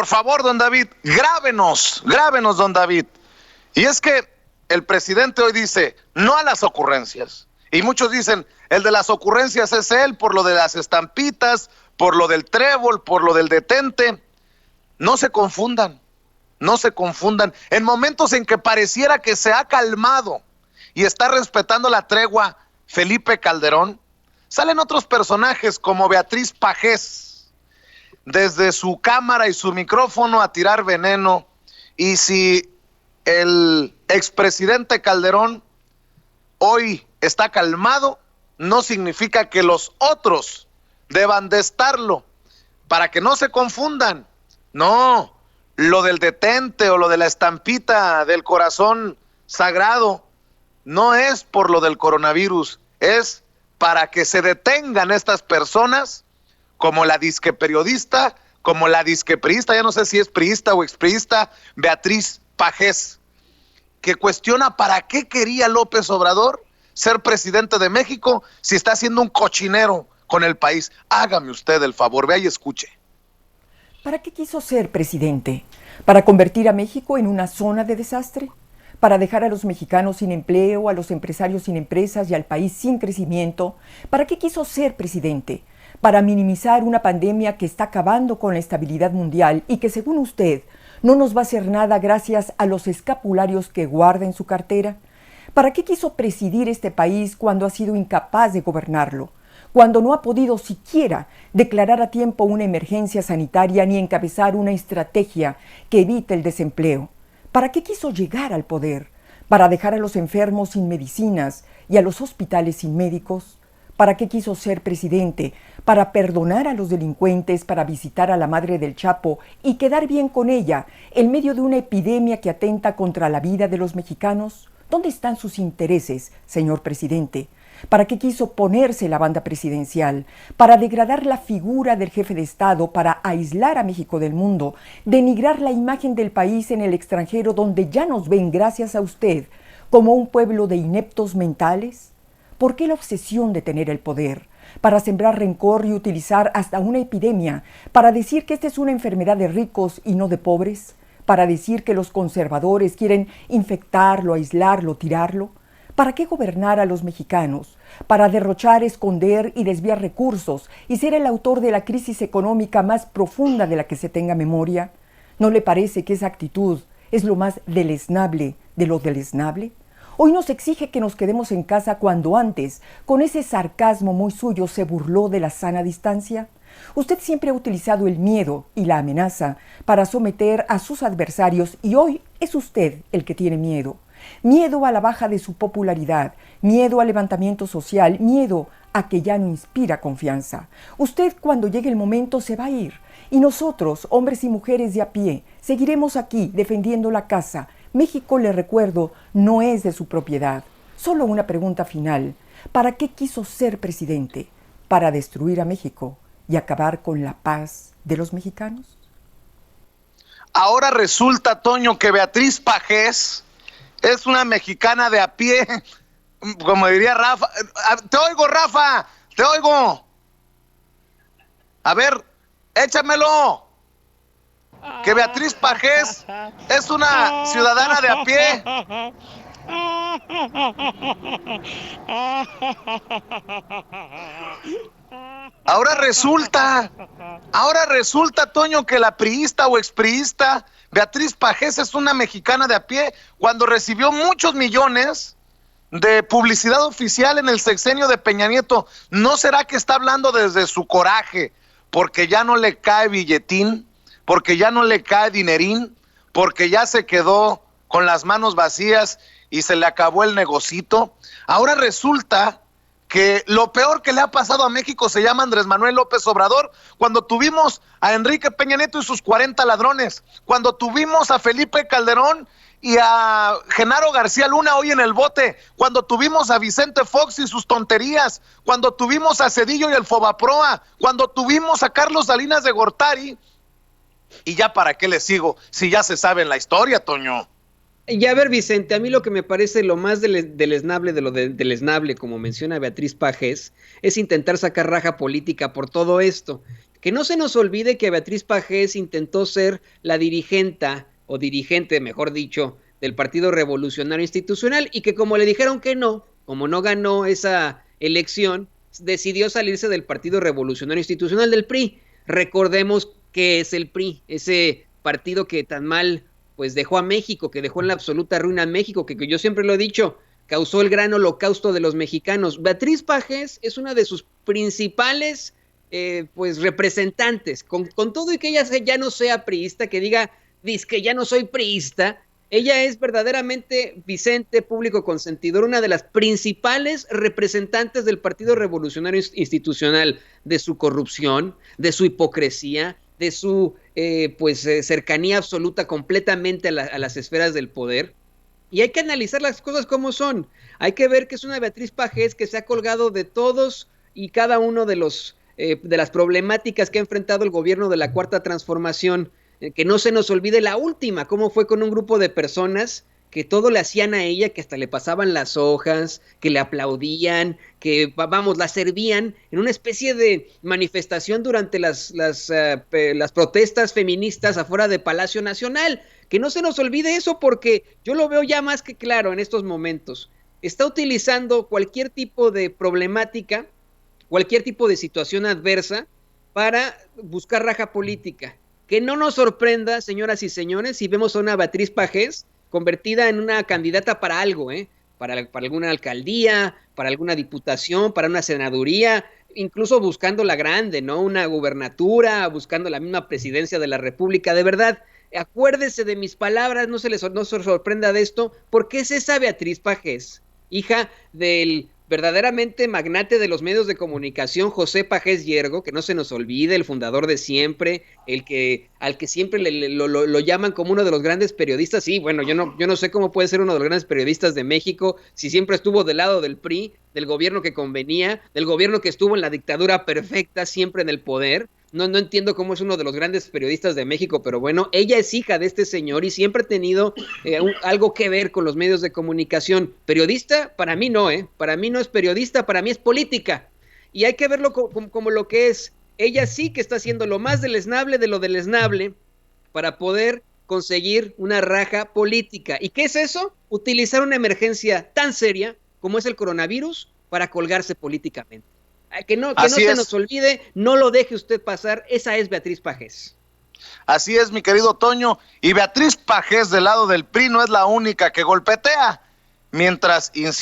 Por favor, don David, grábenos, don David. Y es que el presidente hoy dice, no a las ocurrencias. Y muchos dicen, el de las ocurrencias es él, por lo de las estampitas, por lo del trébol, por lo del detente. No se confundan, no se confundan. En momentos en que pareciera que se ha calmado y está respetando la tregua Felipe Calderón, salen otros personajes como Beatriz Pajés, desde su cámara y su micrófono a tirar veneno. Y si el expresidente Calderón hoy está calmado, no significa que los otros deban de estarlo, para que no se confundan. No, lo del detente o lo de la estampita del corazón sagrado no es por lo del coronavirus, es para que se detengan estas personas, como la disque periodista, como la disque priista, ya no sé si es priista o expriista, Beatriz Pajés, que cuestiona para qué quería López Obrador ser presidente de México si está haciendo un cochinero con el país. Hágame usted el favor, vea y escuche. ¿Para qué quiso ser presidente? ¿Para convertir a México en una zona de desastre? ¿Para dejar a los mexicanos sin empleo, a los empresarios sin empresas y al país sin crecimiento? ¿Para qué quiso ser presidente? ¿Para minimizar una pandemia que está acabando con la estabilidad mundial y que, según usted, no nos va a hacer nada gracias a los escapularios que guarda en su cartera? ¿Para qué quiso presidir este país cuando ha sido incapaz de gobernarlo? Cuando no ha podido siquiera declarar a tiempo una emergencia sanitaria ni encabezar una estrategia que evite el desempleo. ¿Para qué quiso llegar al poder? ¿Para dejar a los enfermos sin medicinas y a los hospitales sin médicos? ¿Para qué quiso ser presidente? ¿Para perdonar a los delincuentes, para visitar a la madre del Chapo y quedar bien con ella en medio de una epidemia que atenta contra la vida de los mexicanos? ¿Dónde están sus intereses, señor presidente? ¿Para qué quiso ponerse la banda presidencial? ¿Para degradar la figura del jefe de Estado, para aislar a México del mundo, denigrar la imagen del país en el extranjero donde ya nos ven, gracias a usted, como un pueblo de ineptos mentales? ¿Por qué la obsesión de tener el poder? ¿Para sembrar rencor y utilizar hasta una epidemia para decir que esta es una enfermedad de ricos y no de pobres? ¿Para decir que los conservadores quieren infectarlo, aislarlo, tirarlo? ¿Para qué gobernar a los mexicanos? ¿Para derrochar, esconder y desviar recursos y ser el autor de la crisis económica más profunda de la que se tenga memoria? ¿No le parece que esa actitud es lo más deleznable de lo deleznable? Hoy nos exige que nos quedemos en casa cuando antes, con ese sarcasmo muy suyo, se burló de la sana distancia. Usted siempre ha utilizado el miedo y la amenaza para someter a sus adversarios y hoy es usted el que tiene miedo. Miedo a la baja de su popularidad, miedo al levantamiento social, miedo a que ya no inspira confianza. Usted, cuando llegue el momento, se va a ir. Y nosotros, hombres y mujeres de a pie, seguiremos aquí defendiendo la casa. México, le recuerdo, no es de su propiedad. Solo una pregunta final. ¿Para qué quiso ser presidente? ¿Para destruir a México y acabar con la paz de los mexicanos? Ahora resulta, Toño, que Beatriz Pajés es una mexicana de a pie, como diría Rafa. Te oigo, Rafa, te oigo. A ver, échamelo. Que Beatriz Pajés es una ciudadana de a pie. Ahora resulta, Toño, que la priista o expriista Beatriz Pajés es una mexicana de a pie cuando recibió muchos millones de publicidad oficial en el sexenio de Peña Nieto. ¿No será que está hablando desde su coraje porque ya no le cae billetín, porque ya no le cae dinerín, porque ya se quedó con las manos vacías y se le acabó el negocito? Ahora resulta que lo peor que le ha pasado a México se llama Andrés Manuel López Obrador, cuando tuvimos a Enrique Peña Nieto y sus 40 ladrones, cuando tuvimos a Felipe Calderón y a Genaro García Luna hoy en el bote, cuando tuvimos a Vicente Fox y sus tonterías, cuando tuvimos a Cedillo y el Fobaproa, cuando tuvimos a Carlos Salinas de Gortari, y ya para qué le sigo, si ya se sabe la historia, Toño. Y a ver, Vicente, a mí lo que me parece lo más deleznable de lo deleznable, como menciona Beatriz Pajés, es intentar sacar raja política por todo esto. Que no se nos olvide que Beatriz Pajés intentó ser la dirigente, mejor dicho, del Partido Revolucionario Institucional y que como le dijeron que no, como no ganó esa elección, decidió salirse del Partido Revolucionario Institucional del PRI. Recordemos que es el PRI, ese partido que tan mal pues dejó a México, que dejó en la absoluta ruina a México, que yo siempre lo he dicho, causó el gran holocausto de los mexicanos. Beatriz Pajés es una de sus principales pues representantes, con todo y que ella ya no sea priista, que diga, que ya no soy priista, ella es verdaderamente, Vicente, público consentidor, una de las principales representantes del Partido Revolucionario Institucional, de su corrupción, de su hipocresía, de su cercanía absoluta completamente a las esferas del poder. Y hay que analizar las cosas como son. Hay que ver que es una Beatriz Pajés que se ha colgado de todos y cada uno de las problemáticas que ha enfrentado el gobierno de la Cuarta Transformación. Que no se nos olvide la última, cómo fue con un grupo de personas que todo le hacían a ella, que hasta le pasaban las hojas, que le aplaudían, que, vamos, la servían en una especie de manifestación durante las protestas feministas afuera de Palacio Nacional. Que no se nos olvide eso porque yo lo veo ya más que claro en estos momentos. Está utilizando cualquier tipo de problemática, cualquier tipo de situación adversa para buscar raja política. Que no nos sorprenda, señoras y señores, si vemos a una Beatriz Pajés convertida en una candidata para algo, para alguna alcaldía, para alguna diputación, para una senaduría, incluso buscando la grande, ¿no? Una gubernatura, buscando la misma presidencia de la República. De verdad, acuérdese de mis palabras, no se sorprenda de esto, porque es esa Beatriz Pajés, hija del verdaderamente magnate de los medios de comunicación, José Pajés Yergo, que no se nos olvide, el fundador de Siempre, al que siempre lo llaman como uno de los grandes periodistas. Sí, bueno, yo no sé cómo puede ser uno de los grandes periodistas de México si siempre estuvo del lado del PRI, del gobierno que convenía, del gobierno que estuvo en la dictadura perfecta, siempre en el poder. No entiendo cómo es uno de los grandes periodistas de México, pero bueno, ella es hija de este señor y siempre ha tenido algo que ver con los medios de comunicación. Periodista, para mí no, para mí no es periodista, para mí es política. Y hay que verlo como lo que es. Ella sí que está haciendo lo más deleznable de lo deleznable para poder conseguir una raja política. ¿Y qué es eso? Utilizar una emergencia tan seria como es el coronavirus para colgarse políticamente. Que no se nos olvide, no lo deje usted pasar, esa es Beatriz Pajés. Así es, mi querido Toño, y Beatriz Pajés del lado del PRI no es la única que golpetea, mientras